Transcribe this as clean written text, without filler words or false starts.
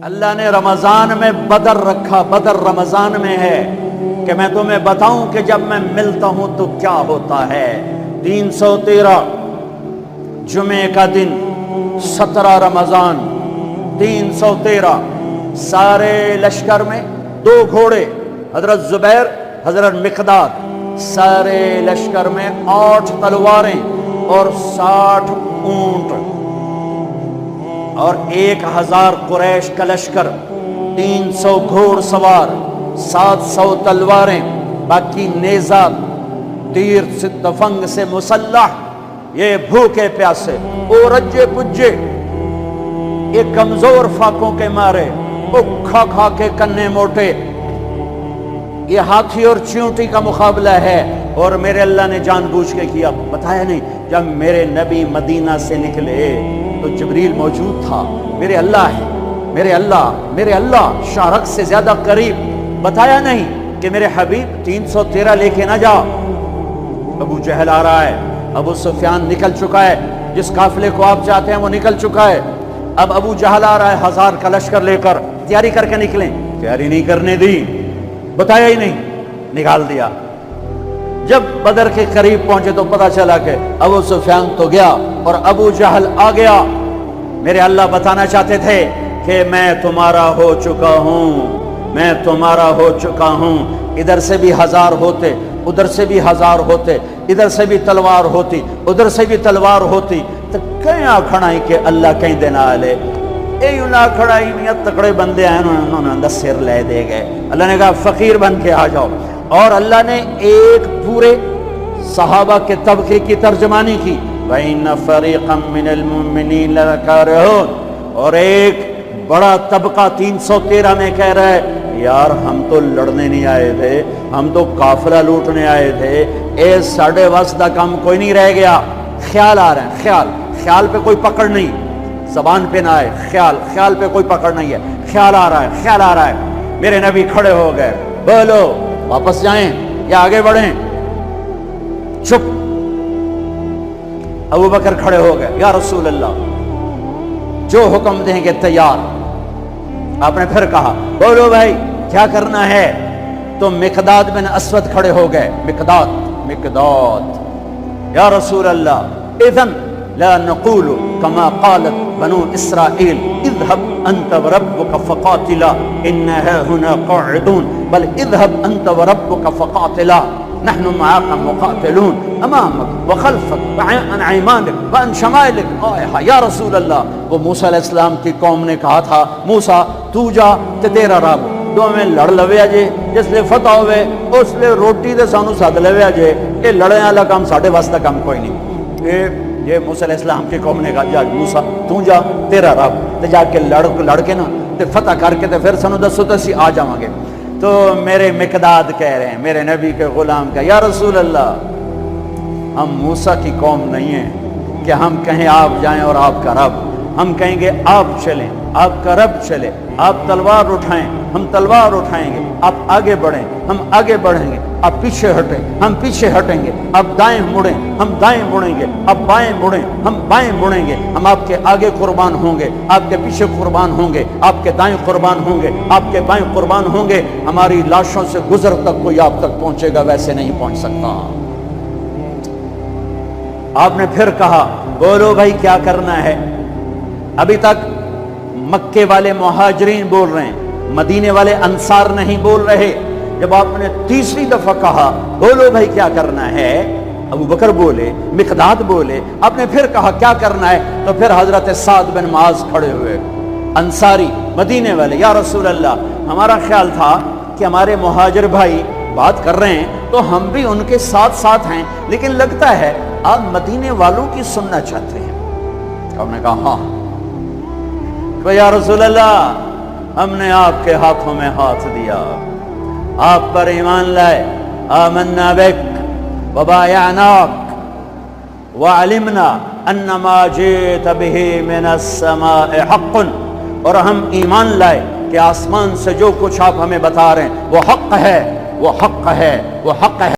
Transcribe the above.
اللہ نے رمضان میں بدر رکھا، بدر رمضان میں ہے کہ میں تمہیں بتاؤں کہ جب میں ملتا ہوں تو کیا ہوتا ہے۔ 313 جمعے کا دن 17 رمضان 313 سارے لشکر میں 2 گھوڑے حضرت زبیر حضرت مقداد، سارے لشکر میں 8 تلواریں اور 60 اونٹ اور 1000 قریش کا لشکر، 300 گھوڑ سوار، 700 تلواریں، باقی نیزہ تیر سے تفنگ سے مسلح، یہ بھوکے پیاسے او رجے پجے، یہ کمزور فاقوں کے مارے، وہ کھا کھا کے کنے موٹے، یہ ہاتھی اور چیونٹی کا مقابلہ ہے۔ اور میرے اللہ نے جان بوجھ کے کیا، بتایا نہیں جب میرے نبی مدینہ سے نکلے تو جبریل موجود تھا۔ میرے اللہ ہے، میرے اللہ شارق سے زیادہ قریب، بتایا نہیں کہ میرے حبیب 313 لے کے نہ جاؤ۔ ابو جہل آ رہا ہے، ابو سفیان نکل چکا ہے، جس قافلے کو آپ چاہتے ہیں وہ نکل چکا ہے، اب ابو جہل آ رہا ہے 1000 کا لشکر لے کر، تیاری کر کے نکلیں، تیاری نہیں کرنے دی، بتایا ہی نہیں، نکال دیا۔ جب بدر کے قریب پہنچے تو پتہ چلا کہ ابو سفیان تو گیا اور ابو جہل آ گیا۔ میرے اللہ بتانا چاہتے تھے کہ میں تمہارا ہو چکا ہوں، میں تمہارا ہو چکا ہوں۔ ادھر سے بھی 1000 ہوتے، ادھر سے بھی 1000 ہوتے، ادھر سے بھی تلوار ہوتی، ادھر سے بھی تلوار ہوتی، تو کہیں کھڑائی کہ اللہ کہیں دینا آلے ایو نہ کھڑائی میں تکڑے بندے ہیں، انہوں نے اندر سر لے دے گئے۔ اللہ نے کہا فقیر بن کے آ جاؤ، اور اللہ نے ایک پورے صحابہ کے طبقے کی ترجمانی کی، وَإِنَّ فَرِيقًا مِّنَ الْمُؤْمِنِينَ لَكَارِهُونَ، اور ایک بڑا طبقہ 313 میں کہہ رہا ہے یار ہم تو لڑنے نہیں آئے تھے، ہم تو قافلہ لوٹنے آئے تھے، اے ساڑھے واسطہ کام کوئی نہیں رہ گیا۔ خیال آ رہے ہیں، خیال پہ کوئی پکڑ نہیں، زبان پہ نہ آئے، خیال پہ کوئی پکڑ نہیں ہے، خیال آ رہا ہے۔ میرے نبی کھڑے ہو گئے، بولو واپس جائیں یا آگے بڑھیں؟ چپ۔ ابو بکر کھڑے ہو گئے، یا رسول اللہ جو حکم دیں گے تیار۔ آپ نے پھر کہا بولو بھائی کیا کرنا ہے؟ تو مقداد بن اسود کھڑے ہو گئے، مقداد یا رسول اللہ اذن لا نقول كما قالت بنو اسرائیل اذهب انت وربك فقاتلا انها هنا قاعدون، بل اذهب انت وربك فقاتلا نحن معاك مقاتلون امامك وخلفك وعن ايمانك وعن شمائلك۔ یا رسول اللہ، وہ موسیٰ علیہ السلام کی قوم نے کہا تھا موسیٰ تو جا تے تیرا رب، دو میں لڑ لویا جے، جس لئے فتح ہوئے اس لئے روٹی دے سانو ساتھ لویا جے، یہ لڑیں والا کام ساڑھے واسطہ کام کوئی نہیں۔ یہ موسیٰ علیہ السلام کی قوم نے کہا جا موسیٰ تو جا تیرا رب، تے جا کے لڑ کے نا تے فتح کر کے تے پھر سانو دسو تے اسی آ جاواں گے۔ تو میرے مقداد کہہ رہے ہیں، میرے نبی کے غلام کا، یا رسول اللہ ہم موسیٰ کی قوم نہیں ہیں کہ ہم کہیں آپ جائیں اور آپ کا رب، ہم کہیں گے آپ چلیں، آپ کا رب چلے، آپ تلوار اٹھائیں ہم تلوار اٹھائیں گے، آپ آگے بڑھیں ہم آگے بڑھیں گے، آپ پیچھے ہٹیں ہم پیچھے ہٹیں گے، آپ دائیں مڑیں ہم دائیں مڑیں گے، آپ بائیں مڑیں ہم بائیں مڑیں گے، ہم آپ کے آگے قربان ہوں گے، آپ کے پیچھے قربان ہوں گے، آپ کے دائیں قربان ہوں گے، آپ کے بائیں قربان ہوں گے، ہماری لاشوں سے گزر تک کوئی آپ تک پہنچے گا ویسے نہیں پہنچ سکتا۔ آپ نے پھر کہا بولو بھائی کیا کرنا ہے؟ ابھی تک مکے والے مہاجرین بول رہے ہیں، مدینے والے انصار نہیں بول رہے۔ جب آپ نے تیسری دفعہ کہا بولو بھائی کیا کرنا ہے، ابو بکر بولے، مقداد بولے، آپ نے پھر کہا کیا کرنا ہے، تو پھر حضرت سعد بن معاذ کھڑے ہوئے، انصاری مدینے والے، یا رسول اللہ ہمارا خیال تھا کہ ہمارے مہاجر بھائی بات کر رہے ہیں تو ہم بھی ان کے ساتھ ساتھ ہیں، لیکن لگتا ہے آپ مدینے والوں کی سننا چاہتے ہیں۔ آپ نے کہا ہاں تو یا رسول اللہ ہم نے آپ کے ہاتھوں میں ہاتھ دیا، آپ پر ایمان لائے، آمنا بک وبایعناک وعلمنا ان ما جئت به من السماء حق، اور ہم ایمان لائے کہ آسمان سے جو کچھ آپ ہمیں بتا رہے ہیں وہ حق ہے، وہ حق ہے، وہ حق ہے۔